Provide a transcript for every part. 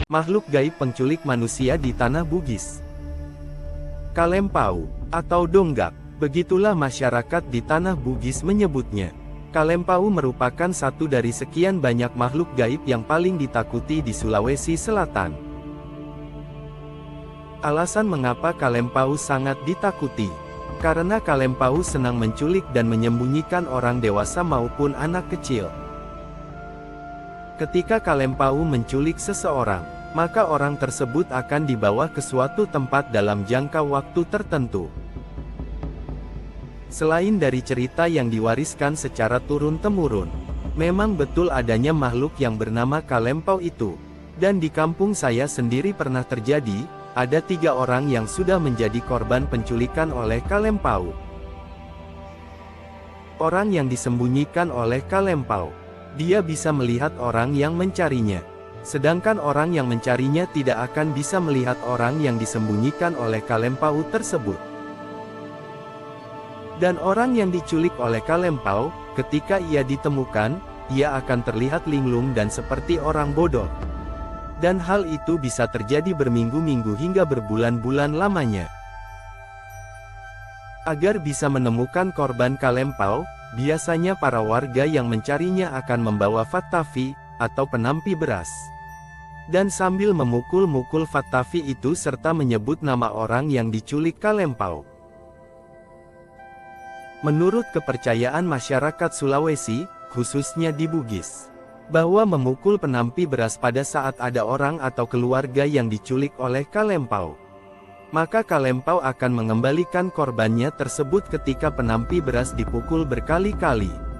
Makhluk gaib penculik manusia di Tanah Bugis. Kalempau, atau Donggak, begitulah masyarakat di Tanah Bugis menyebutnya. Kalempau merupakan satu dari sekian banyak makhluk gaib yang paling ditakuti di Sulawesi Selatan. Alasan mengapa Kalempau sangat ditakuti. Karena Kalempau senang menculik dan menyembunyikan orang dewasa maupun anak kecil. Ketika Kalempau menculik seseorang, maka orang tersebut akan dibawa ke suatu tempat dalam jangka waktu tertentu. Selain dari cerita yang diwariskan secara turun-temurun, memang betul adanya makhluk yang bernama Kalempau itu. Dan di kampung saya sendiri pernah terjadi, ada 3 orang yang sudah menjadi korban penculikan oleh Kalempau. Orang yang disembunyikan oleh Kalempau, dia bisa melihat orang yang mencarinya. Sedangkan orang yang mencarinya tidak akan bisa melihat orang yang disembunyikan oleh Kalempau tersebut. Dan orang yang diculik oleh Kalempau, ketika ia ditemukan, ia akan terlihat linglung dan seperti orang bodoh. Dan hal itu bisa terjadi berminggu-minggu hingga berbulan-bulan lamanya. Agar bisa menemukan korban Kalempau, biasanya para warga yang mencarinya akan membawa fatafi, atau penampi beras. Dan sambil memukul-mukul fatafi itu serta menyebut nama orang yang diculik Kalempau. Menurut kepercayaan masyarakat Sulawesi, khususnya di Bugis, bahwa memukul penampi beras pada saat ada orang atau keluarga yang diculik oleh Kalempau, maka Kalempau akan mengembalikan korbannya tersebut ketika penampi beras dipukul berkali-kali.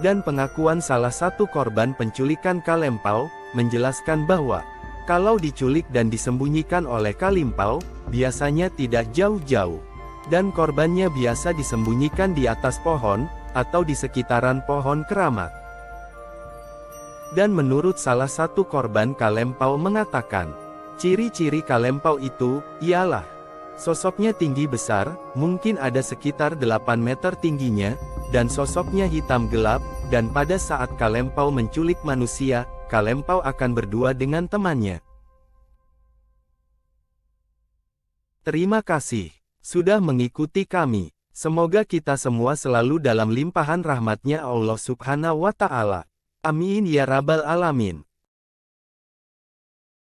Dan pengakuan salah satu korban penculikan Kalempau, menjelaskan bahwa, kalau diculik dan disembunyikan oleh Kalempau, biasanya tidak jauh-jauh. Dan korbannya biasa disembunyikan di atas pohon, atau di sekitaran pohon keramat. Dan menurut salah satu korban Kalempau mengatakan, ciri-ciri Kalempau itu, ialah, sosoknya tinggi besar, mungkin ada sekitar 8 meter tingginya, dan sosoknya hitam gelap, dan pada saat Kalempau menculik manusia, Kalempau akan berdua dengan temannya. Terima kasih sudah mengikuti kami. Semoga kita semua selalu dalam limpahan rahmat-Nya Allah Subhanahu wa Ta'ala. Amin ya Rabbal Alamin.